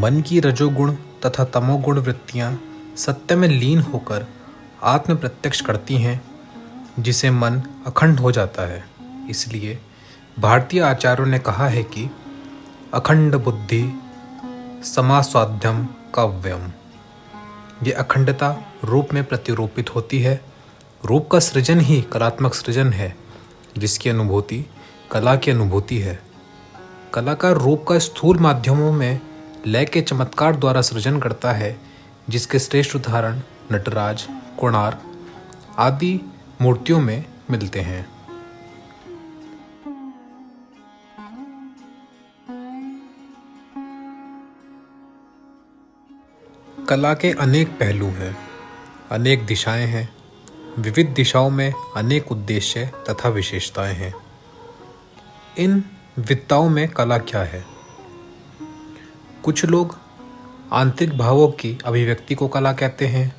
मन की रजोगुण तथा तमोगुण वृत्तियाँ सत्य में लीन होकर आत्म प्रत्यक्ष करती हैं, जिसे मन अखंड हो जाता है। इसलिए भारतीय आचार्यों ने कहा है कि अखंड बुद्धि समास्वाध्यम काव्यम। ये अखंडता रूप में प्रतिरूपित होती है। रूप का सृजन ही कलात्मक सृजन है, जिसकी अनुभूति कला की अनुभूति है। कलाकार रूप का स्थूल माध्यमों में लय के चमत्कार द्वारा सृजन करता है, जिसके श्रेष्ठ उदाहरण नटराज, कोणार्क आदि मूर्तियों में मिलते हैं। कला के अनेक पहलू हैं, अनेक दिशाएं हैं। विविध दिशाओं में अनेक उद्देश्य तथा विशेषताएं हैं। इन विविधताओं में कला क्या है? कुछ लोग आंतरिक भावों की अभिव्यक्ति को कला कहते हैं,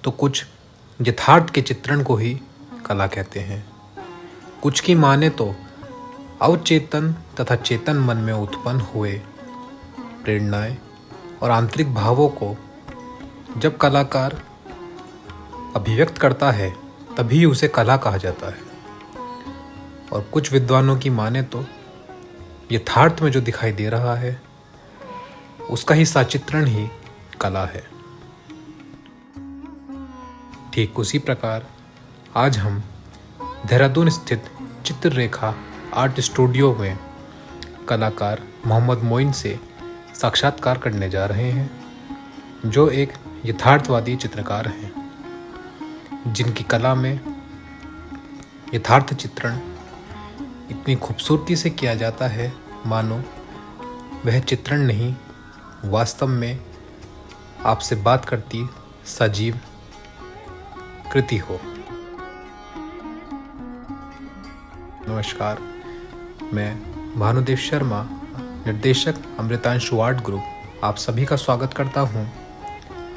तो कुछ यथार्थ के चित्रण को ही कला कहते हैं। कुछ की माने तो अवचेतन तथा चेतन मन में उत्पन्न हुए प्रेरणाएं और आंतरिक भावों को जब कलाकार अभिव्यक्त करता है, तभी उसे कला कहा जाता है। और कुछ विद्वानों की माने तो यथार्थ में जो दिखाई दे रहा है, उसका ही सचित्रण ही कला है। ठीक उसी प्रकार आज हम देहरादून स्थित चित्ररेखा आर्ट स्टूडियो में कलाकार मोहम्मद मोइन से साक्षात्कार करने जा रहे हैं, जो एक यथार्थवादी चित्रकार हैं, जिनकी कला में यथार्थ चित्रण इतनी खूबसूरती से किया जाता है, मानो वह चित्रण नहीं, वास्तव में आपसे बात करती सजीव कृति हो। नमस्कार, मैं भानुदेव शर्मा, निर्देशक अमृतांशु आर्ट ग्रुप, आप सभी का स्वागत करता हूं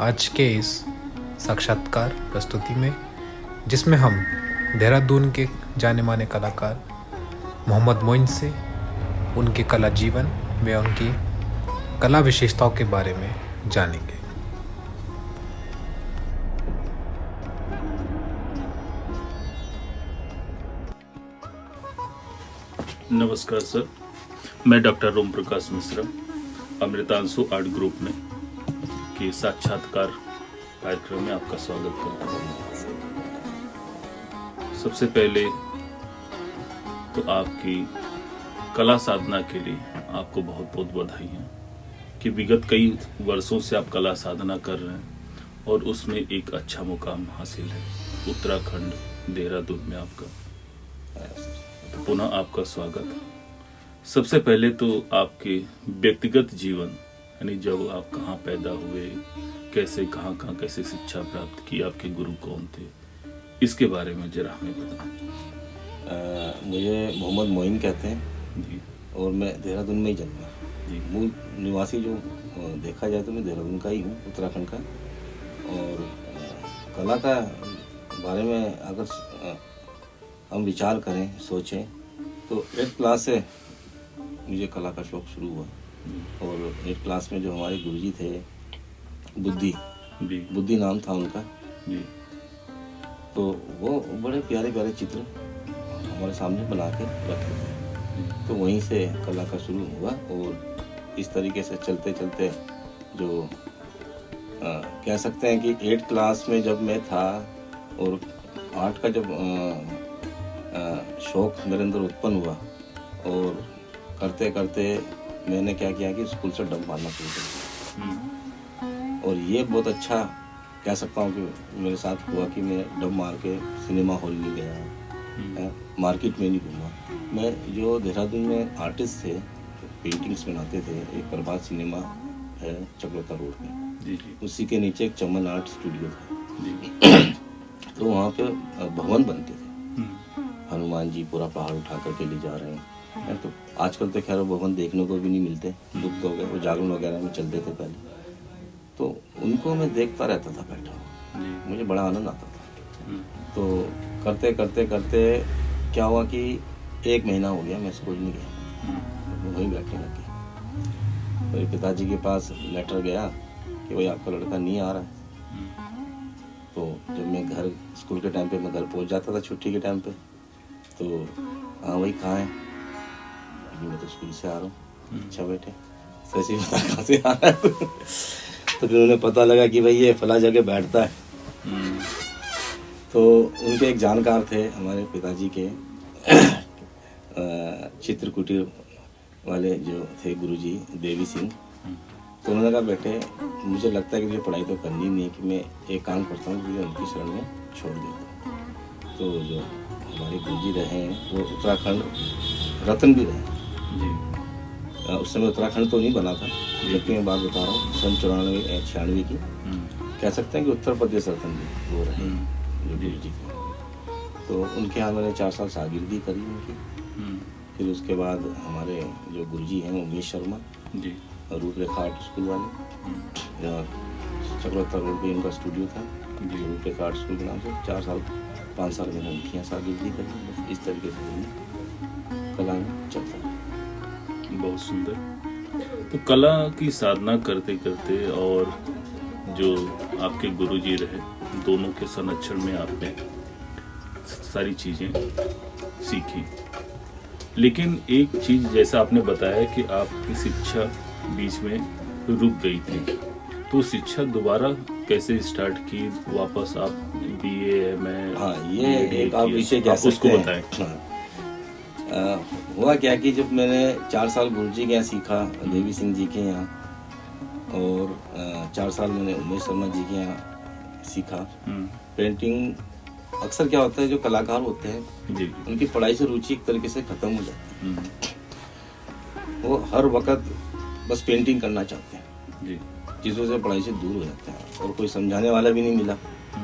आज के इस साक्षात्कार प्रस्तुति में, जिसमें हम देहरादून के जाने माने कलाकार मोहम्मद मोइन से उनके कला जीवन व उनकी कला विशेषताओं के बारे में जानेंगे। नमस्कार सर, मैं doctor Om Prakash Mishra, Amritanshu art group में के साक्षात्कार कार्यक्रम में आपका स्वागत करता हूँ। सबसे पहले तो आपकी कला साधना के लिए आपको बहुत बहुत बधाई है कि विगत कई वर्षों से आप कला साधना कर रहे हैं और उसमें एक अच्छा मुकाम हासिल है। उत्तराखंड देहरादून में आपका, तो पुनः आपका स्वागत। सबसे पहले तो आपके व्यक्तिगत जीवन, यानी जब आप कहाँ पैदा हुए, कैसे कहाँ कैसे शिक्षा प्राप्त की, आपके गुरु कौन थे, इसके बारे में जरा हमें बताएं। मुझे मोहम्मद मोइन कहते हैं जी, और मैं देहरादून में ही जन्मा जी। मूल निवासी जो देखा जाए तो मैं देहरादून का ही हूँ, उत्तराखंड का। और कला का बारे में अगर हम विचार करें, सोचें, तो 8th क्लास से मुझे कला का शौक़ शुरू हुआ। और 8th क्लास में जो हमारे गुरुजी थे, बुद्धि नाम था उनका जी, तो वो बड़े प्यारे प्यारे चित्र हमारे सामने बना के रखते थे। तो वहीं से कला का शुरू हुआ और इस तरीके से चलते चलते जो कह सकते हैं कि 8th क्लास में जब मैं था और आर्ट का जब शौक़ मेरे अंदर उत्पन्न हुआ, और करते करते मैंने क्या किया कि स्कूल से डब मारना शुरू कर दिया। और ये बहुत अच्छा कह सकता हूँ कि मेरे साथ हुआ कि मैं डब मार के सिनेमा हॉल नहीं गया, मार्केट में नहीं घूमा। मैं जो देहरादून में आर्टिस्ट थे, पेंटिंग्स बनाते थे, एक प्रभात सिनेमा है चकलोता रोड पे, उसी के नीचे एक चमन आर्ट स्टूडियो था। तो वहाँ पे भवन बनते थे, हनुमान जी पूरा पहाड़ उठा करके ले जा रहे हैं। तो आजकल तो खैर भवन देखने को भी नहीं मिलते, लुप्त हो गए, वो जागरण वगैरह में चलते थे पहले। तो उनको मैं देखता रहता था बैठा, मुझे बड़ा आनंद आता था। तो करते करते करते क्या हुआ कि 1 महीना हो गया मैं स्कूल नहीं गया, वहीं बैठने लग गया। मेरे पिताजी के पास लेटर गया कि भाई आपका लड़का नहीं आ रहा है। तो जब मैं घर स्कूल के टाइम पे मैं घर पहुंच जाता था छुट्टी के टाइम पे, तो हाँ भाई कहाँ है? अभी मैं तो स्कूल से आ रहा हूँ। अच्छा बेटे, सच ही बता कहाँ से आ रहा है तू? तो फिर उन्हें पता लगा कि भाई ये फला जगह बैठता है। तो उनके एक जानकार थे हमारे पिताजी के चित्र कुटीर वाले जो थे गुरुजी देवी सिंह। तो उन्होंने कहा बेटे मुझे लगता है कि मुझे पढ़ाई तो करनी नहीं है, कि मैं एक काम करता हूँ कि उनकी शरण में छोड़ देता हूँ। तो जो हमारे गुरुजी रहे हैं वो उत्तराखंड रत्न भी रहे जी। उस समय उत्तराखंड तो नहीं बना था, जबकि मैं बात बता रहा हूँ सन 94-96 की। कह सकते हैं कि उत्तर प्रदेश रत्न भी वो रहे जो गुरु जी थे। तो उनके यहाँ मैंने 4 साल शागिर्दी करी उनकी। फिर उसके बाद हमारे जो गुरुजी हैं उमेश शर्मा जी, रूपरेखा आर्ट स्कूल वाले, जहाँ चक्रवर्ती रोड पे इनका स्टूडियो था जी, रूपरेखा आर्ट स्कूल के नाम से 4 साल 5 साल मैंने उनकी यहाँ शागिर्दी करी। बस इस तरीके से मैंने कला में चलता है। बहुत सुंदर। तो कला की साधना करते करते और जो आपके गुरुजी रहे, दोनों के संरक्षण में आपने सारी चीजें सीखी। लेकिन एक चीज जैसा आपने बताया कि आपकी शिक्षा बीच में रुक गई थी, तो शिक्षा दोबारा कैसे स्टार्ट की? वापस आप बीए में? हाँ, ये एक आप विषय कह सकते हैं। बताएं। हुआ क्या कि जब मैंने 4 साल गुरुजी के यहाँ सीखा, देवी सिंह जी के यहाँ, और 4 साल मैंने उमेश शर्मा जी के यहाँ सीखा पेंटिंग। अक्सर क्या होता है जो कलाकार होते हैं जी, उनकी पढ़ाई से रुचि एक तरीके से खत्म हो जाती है। वो हर वक्त बस पेंटिंग करना चाहते हैं जी, जिस वजह से पढ़ाई से दूर हो जाते हैं। और कोई समझाने वाला भी नहीं मिला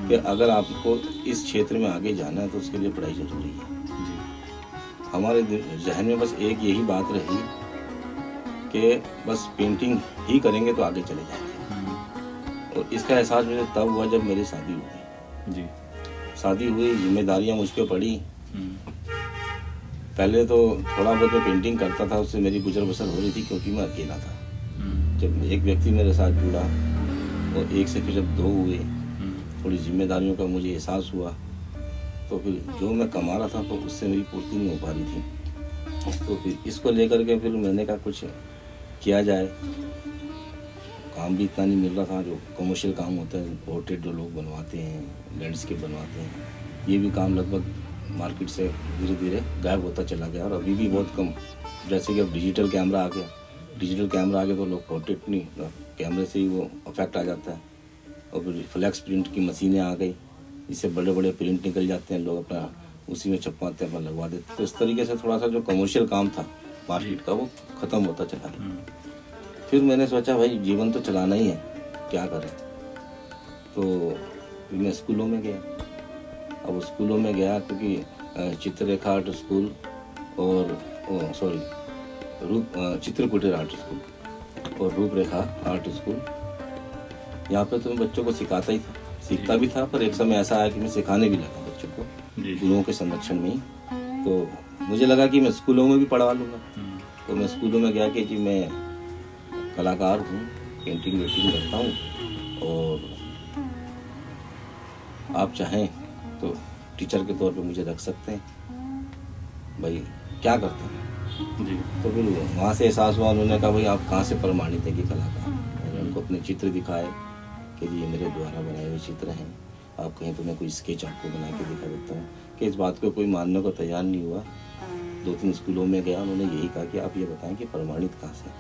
कि अगर आपको इस क्षेत्र में आगे जाना है तो उसके लिए पढ़ाई जरूरी है। हमारे जहन में बस एक यही बात रही कि बस पेंटिंग ही करेंगे तो आगे चले जाएंगे। और इसका एहसास मुझे तब हुआ जब मेरी शादी हो गई जी। शादी हुई, जिम्मेदारियां मुझ पे पड़ी। पहले तो थोड़ा बहुत मैं पेंटिंग करता था, उससे मेरी गुजर बसर हो रही थी क्योंकि मैं अकेला था। जब एक व्यक्ति मेरे साथ जुड़ा और एक से फिर जब 2 हुए, थोड़ी जिम्मेदारियों का मुझे एहसास हुआ, तो फिर जो मैं कमा रहा था तो उससे मेरी पूर्ति नहीं हो पा रही थी। तो फिर इसको लेकर के फिर मैंने कहा कुछ किया जाए। काम भी इतना नहीं मिल रहा था, जो कमर्शियल काम होता है, पोर्ट्रेट जो लोग बनवाते हैं, लैंडस्केप बनवाते हैं, ये भी काम लगभग मार्केट से धीरे धीरे गायब होता चला गया। और अभी भी बहुत कम, जैसे कि अब डिजिटल कैमरा आ गया, तो लोग पोर्ट्रेट नहीं, कैमरे से ही वो इफेक्ट आ जाता है। और फिर फ्लैक्स प्रिंट की मशीनें आ गई, इससे बड़े बड़े प्रिंट निकल जाते हैं, लोग अपना उसी में छपवाते हैं, अपना लगवा देते हैं। तो इस तरीके से थोड़ा सा जो कमर्शियल काम था मार्केट का वो ख़त्म होता चला गया। फिर मैंने सोचा भाई जीवन तो चलाना ही है, क्या करें। तो फिर मैं स्कूलों में गया। अब स्कूलों में गया क्योंकि चित्ररेखा आर्ट स्कूल और चित्र कुटीर आर्ट स्कूल और रूपरेखा आर्ट स्कूल, यहाँ पे तो मैं बच्चों को सिखाता ही था, सीखता भी था। पर एक समय ऐसा आया कि मैं सिखाने भी लगा बच्चों को, गुरुओं के संरक्षण में ही। तो मुझे लगा कि मैं स्कूलों में भी पढ़वा लूँगा। तो मैं स्कूलों में गया कि जी मैं कलाकार हूँ, पेंटिंग वेटिंग करता हूँ, और आप चाहें तो टीचर के तौर पे मुझे रख सकते हैं। भाई क्या करते हैं जी। तो फिर वहाँ से एहसास हुआ, उन्होंने कहा भाई आप कहाँ से प्रमाणित है कि कलाकार। मैंने उनको अपने चित्र दिखाए कि ये मेरे द्वारा बनाए हुए चित्र हैं, आप कहीं तो मैं कोई स्केच आपको बना के दिखा देता हूँ। कि इस बात को कोई मानने को तैयार नहीं हुआ। 2-3 स्कूलों में गया, उन्होंने यही कहा कि आप ये बताएं कि प्रमाणित कहाँ से।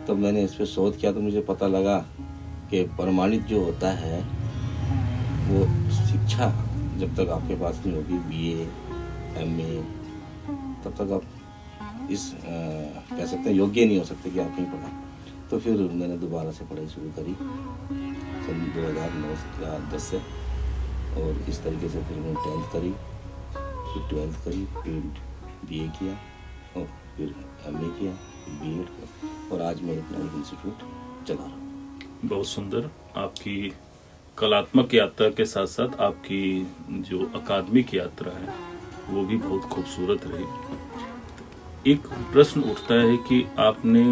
तब मैंने इस पर शोध किया तो मुझे पता लगा कि प्रमाणित जो होता है वो शिक्षा जब तक आपके पास नहीं होगी, BA MA, तब तक आप इस कह सकते हैं योग्य नहीं हो सकते कि आप कहीं पढ़ें। तो फिर मैंने दोबारा से पढ़ाई शुरू करी सन 2009-10 से, और इस तरीके से फिर मैंने 10th करी, फिर 12th करी, फिर BA किया, और फिर MA किया, फिर B.Ed किया, और आज मैं अपना एक इंस्टीट्यूट चला रहा हूँ। बहुत सुंदर। आपकी कलात्मक यात्रा के साथ साथ आपकी जो अकादमिक यात्रा है वो भी बहुत खूबसूरत रही। एक प्रश्न उठता है कि आपने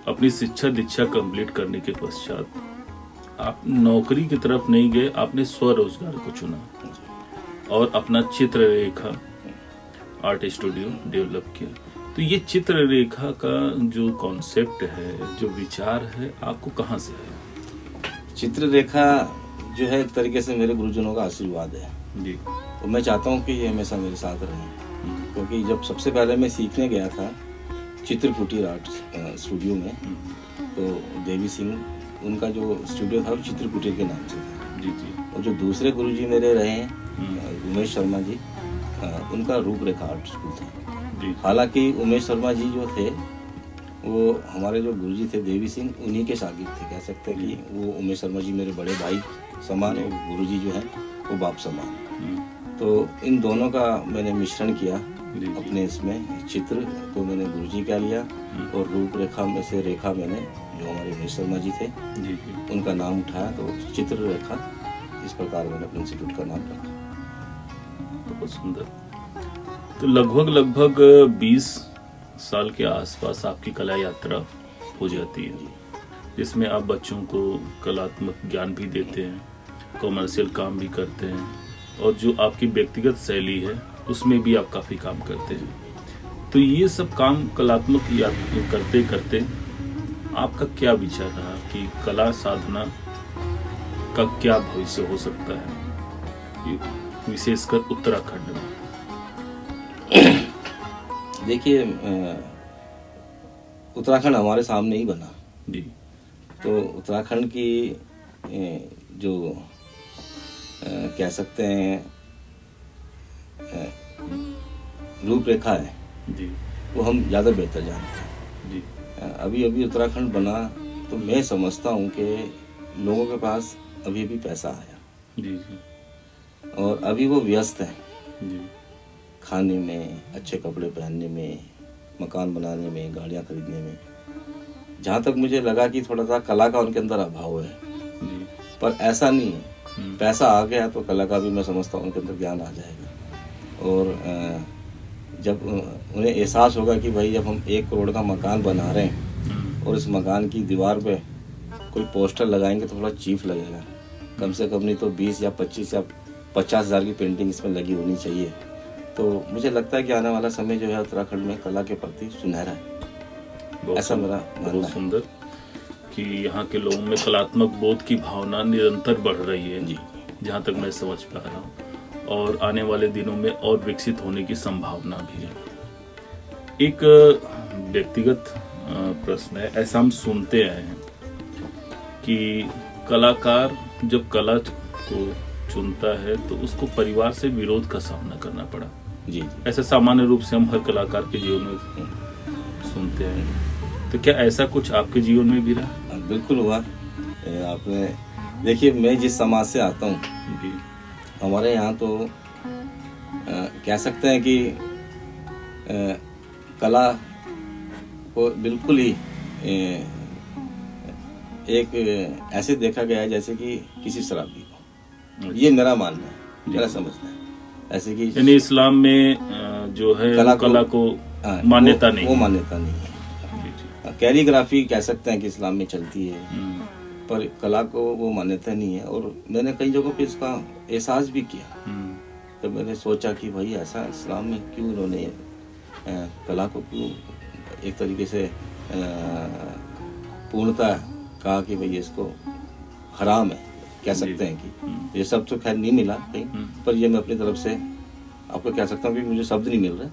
अपनी शिक्षा दीक्षा कंप्लीट करने के पश्चात आप नौकरी की तरफ नहीं गए, आपने स्वरोजगार को चुना और अपना चित्र रेखा आर्ट स्टूडियो डेवलप किया। तो ये चित्र रेखा का जो कॉन्सेप्ट है, जो विचार है, आपको कहाँ से आया? चित्र रेखा जो है एक तरीके से मेरे गुरुजनों का आशीर्वाद है जी। तो मैं चाहता हूँ कि ये हमेशा मेरे साथ रहे, क्योंकि जब सबसे पहले मैं सीखने गया था चित्र कुटीर आर्ट स्टूडियो में, तो देवी सिंह उनका जो स्टूडियो था वो चित्र कुटीर के नाम से था। जी जी। और जो दूसरे गुरुजी मेरे रहे हैं उमेश शर्मा जी, उनका रूपरेखा आर्ट स्कूल था जी। हालांकि उमेश शर्मा जी जो थे वो हमारे जो गुरुजी थे देवी सिंह उन्हीं के शागिर्द थे, कह सकते हैं कि वो उमेश शर्मा जी मेरे बड़े भाई समान और गुरुजी जो हैं वो बाप समान। तो इन दोनों का मैंने मिश्रण किया अपने इसमें, चित्र को मैंने गुरुजी का लिया और रूपरेखा में से रेखा मैंने जो हमारे उमेश शर्मा जी थे जी। उनका नाम उठाया, तो चित्र रेखा इस प्रकार मैंने अपने इंस्टीट्यूट का नाम रखा। बहुत सुंदर। तो लगभग 20 साल के आसपास आपकी कला यात्रा हो जाती है, जिसमें आप बच्चों को कलात्मक ज्ञान भी देते हैं, कॉमर्शियल काम भी करते हैं, और जो आपकी व्यक्तिगत शैली है उसमें भी आप काफ़ी काम करते हैं। तो ये सब काम कलात्मक करते करते आपका क्या विचार रहा कि कला साधना का क्या भविष्य हो सकता है, विशेषकर उत्तराखंड में? देखिए उत्तराखंड हमारे सामने ही बना जी। तो उत्तराखंड की जो कह सकते हैं रूपरेखा है जी वो हम ज़्यादा बेहतर जानते हैं जी। अभी अभी उत्तराखंड बना तो मैं समझता हूँ कि लोगों के पास अभी अभी पैसा आया जी जी और अभी वो व्यस्त हैं जी खाने में, अच्छे कपड़े पहनने में, मकान बनाने में, गाड़ियाँ खरीदने में। जहाँ तक मुझे लगा कि थोड़ा सा कला का उनके अंदर अभाव है, जी। पर ऐसा नहीं है। पैसा आ गया तो कला का भी मैं समझता हूँ उनके अंदर ज्ञान आ जाएगा। और जब उन्हें एहसास होगा कि भाई जब हम 1 करोड़ का मकान बना रहे हैं और इस मकान की दीवार पे कोई पोस्टर लगाएंगे तो थोड़ा चीप लगेगा, कम से कम नहीं तो 20 या 25 या 50,000 की पेंटिंग इसमें लगी होनी चाहिए। तो मुझे लगता है कि आने वाला समय जो है उत्तराखंड में कला के प्रति सुनहरा है, ऐसा मेरा मानना बहुत है। सुंदर कि यहाँ के लोगों में कलात्मक बोध की भावना निरंतर बढ़ रही है जी। जहाँ तक मैं समझ पा रहा हूँ, और आने वाले दिनों में और विकसित होने की संभावना भी है। एक व्यक्तिगत प्रश्न है, ऐसा हम सुनते आए हैं कि कलाकार जब कला को चुनता है तो उसको परिवार से विरोध का सामना करना पड़ा। जी जी। ऐसा सामान्य रूप से हम हर कलाकार के जीवन में सुनते हैं, तो क्या ऐसा कुछ आपके जीवन में भी रहा? बिल्कुल हुआ। आपने देखिए, मैं जिस समाज से आता हूँ जी हमारे यहाँ तो कह सकते हैं कि कला को बिल्कुल ही एक ऐसे देखा गया है जैसे कि किसी शराबी को। ये मेरा मानना है, मेरा समझना है। ऐसे कि यानी इस्लाम में जो है कला को मान्यता नहीं, वो मान्यता नहीं है। जी, जी। कैलीग्राफी कह सकते हैं कि इस्लाम में चलती है, पर कला को वो मान्यता नहीं है। और मैंने कई जगहों पे इसका एहसास भी किया। तो मैंने सोचा कि भाई ऐसा इस्लाम में क्यों उन्होंने कला को क्यों एक तरीके से पूर्णतः कहा कि भाई इसको हराम है, कह सकते हैं कि ये सब तो खैर नहीं मिला कहीं, पर ये मैं अपनी तरफ से आपको कह सकता हूँ कि मुझे शब्द नहीं मिल रहा,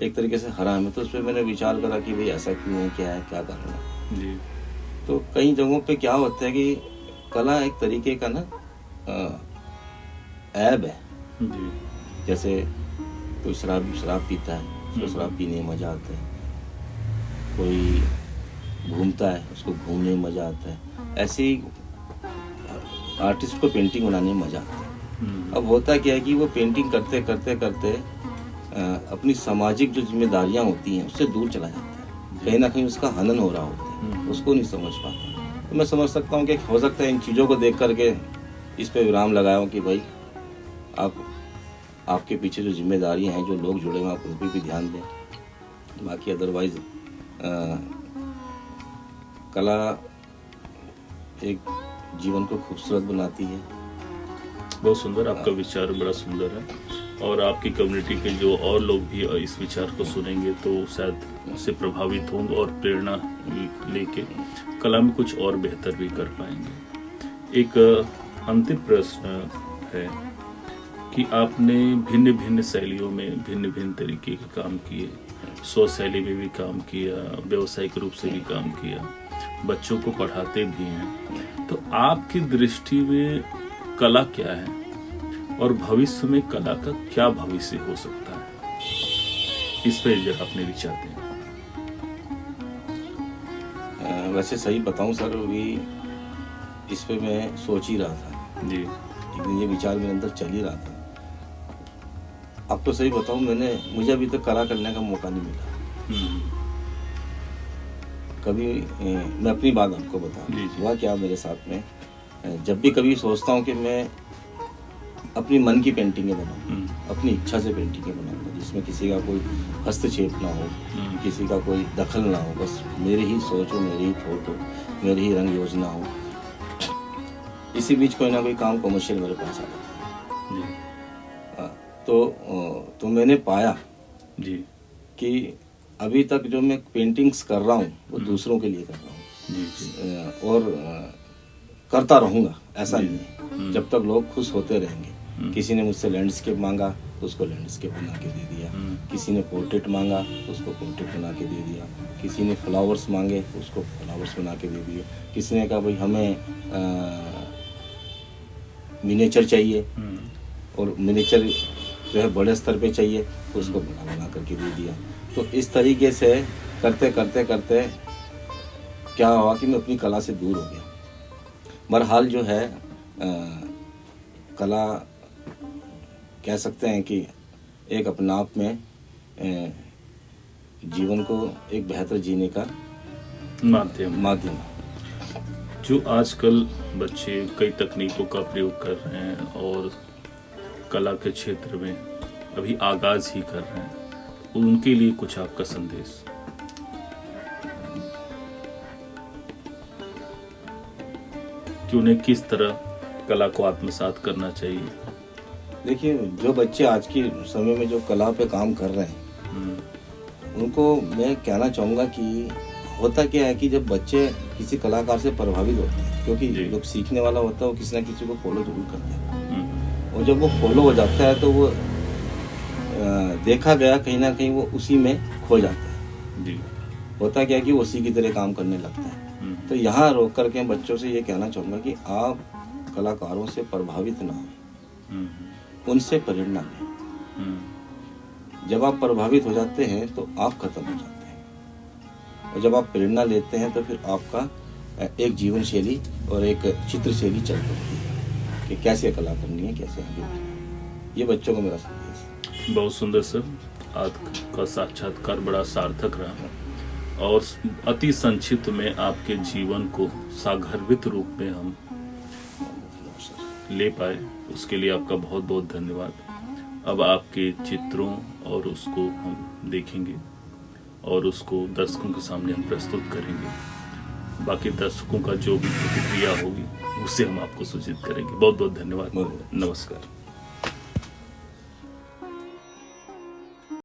एक तरीके से हराम है। तो उस पर मैंने विचार करा कि भाई ऐसा क्यों है, क्या है, क्या कारण है। तो कई जगहों पे क्या होता है कि कला एक तरीके का ना ऐब है। जैसे कोई शराब पीता है, उसको शराब पीने में मजा आता है, कोई घूमता है उसको घूमने में मजा आता है, ऐसे ही आर्टिस्ट को पेंटिंग बनाने में मजा आता है। अब होता क्या है कि वो पेंटिंग करते करते करते अपनी सामाजिक जो जिम्मेदारियां होती हैं उससे दूर चला जाता है, कहीं ना कहीं उसका हनन हो रहा होता है, उसको नहीं समझ पाता। तो मैं समझ सकता हूँ कि हो सकता है इन चीज़ों को देख करके इस पे विराम लगाया हूँ कि भाई आपके पीछे जो जिम्मेदारियां हैं, जो लोग जुड़े हुए हैं, आप उन पर भी ध्यान दें। बाकी अदरवाइज कला एक जीवन को खूबसूरत बनाती है। बहुत सुंदर, आपका विचार बड़ा सुंदर है और आपकी कम्युनिटी के जो और लोग भी इस विचार को सुनेंगे तो शायद उससे प्रभावित होंगे और प्रेरणा लेके कला में कुछ और बेहतर भी कर पाएंगे। एक अंतिम प्रश्न है कि आपने भिन्न भिन्न शैलियों में भिन्न भिन्न तरीके के काम किए, स्व शैली में भी काम किया, व्यावसायिक रूप से भी काम किया, बच्चों को पढ़ाते भी हैं, तो आपकी दृष्टि में कला क्या है और भविष्य में कला का क्या भविष्य हो सकता है, इस पे जरा अपने विचार दें। वैसे सही बताऊं सर, अभी इस पे मैं सोच ही रहा था जी। एक दिन, ये विचार मेरे अंदर चल ही रहा था। अब तो सही बताऊं, मुझे अभी तक कला करने का मौका नहीं मिला कभी। मैं अपनी बात आपको बताऊं, हुआ क्या मेरे साथ में, जब भी कभी सोचता हूं कि मैं अपनी मन की पेंटिंगें बनाऊं, अपनी इच्छा से पेंटिंगें बनाऊंगा जिसमें किसी का कोई हस्तक्षेप ना हो, किसी का कोई दखल ना हो, बस मेरी ही सोच हो, मेरी ही थॉट हो, मेरी ही रंग योजना हो। इसी बीच कोई ना कोई काम कमर्शियल मेरे पास आ जाता है। तो मैंने पाया जी कि अभी तक जो मैं पेंटिंग्स कर रहा हूँ वो दूसरों के लिए कर रहा हूँ और करता रहूँगा, ऐसा नहीं है, जब तक लोग खुश होते रहेंगे। किसी ने मुझसे लैंडस्केप मांगा तो उसको लैंडस्केप बना के दे दिया, किसी ने पोर्ट्रेट मांगा तो उसको पोर्ट्रेट बना के दे दिया, किसी ने फ्लावर्स मांगे तो उसको फ्लावर्स बना के दे दिए, किसी ने कहा भाई हमें मिनिएचर चाहिए और मिनिएचर जो है बड़े स्तर पे चाहिए तो उसको बना करके दे दिया। तो इस तरीके से करते करते करते क्या हुआ कि मैं अपनी कला से दूर हो गया। बहरहाल जो है कला कह सकते हैं कि एक अपने आप में जीवन को एक बेहतर जीने का माध्यम। जो आजकल बच्चे कई तकनीकों का प्रयोग कर रहे हैं और कला के क्षेत्र में अभी आगाज ही कर रहे हैं, उनके लिए कुछ आपका संदेश। कि उन्हें किस तरह कला को आत्मसात करना चाहिए। देखिए, जो बच्चे आज के समय में जो कला पे काम कर रहे हैं उनको मैं कहना चाहूँगा कि होता क्या है कि जब बच्चे किसी कलाकार से प्रभावित होते हैं, क्योंकि जो सीखने वाला होता है वो किसी ना किसी को फॉलो जरूर करता है, और जब वो फॉलो हो जाता है तो वो देखा गया कहीं ना कहीं वो उसी में खो जाता है। होता क्या है कि वो उसी की तरह काम करने लगता है। तो यहाँ रोक करके बच्चों से ये कहना चाहूँगा कि आप कलाकारों से प्रभावित ना हो, उनसे प्रेरणा लें। जब आप प्रभावित हो जाते हैं तो आप खत्म हो जाते हैं, और जब आप प्रेरणा लेते हैं तो फिर आपका एक जीवन शैली और एक चित्र शैली चल पड़ती है कि कैसे कला करनी है, कैसे आगे बढ़ना है। ये बच्चों को मेरा संदेश। बहुत सुंदर सर, आज का साक्षात्कार बड़ा सार्थक रहा और अति संक्षिप्त में आपके जीवन को सागर्भित रूप में हम ले पाए, उसके लिए आपका बहुत बहुत धन्यवाद। अब आपके चित्रों और उसको हम देखेंगे और उसको दर्शकों के सामने हम प्रस्तुत करेंगे। बाकी दर्शकों का जो भी प्रतिक्रिया होगी उससे हम आपको सूचित करेंगे। बहुत बहुत धन्यवाद। नमस्कार।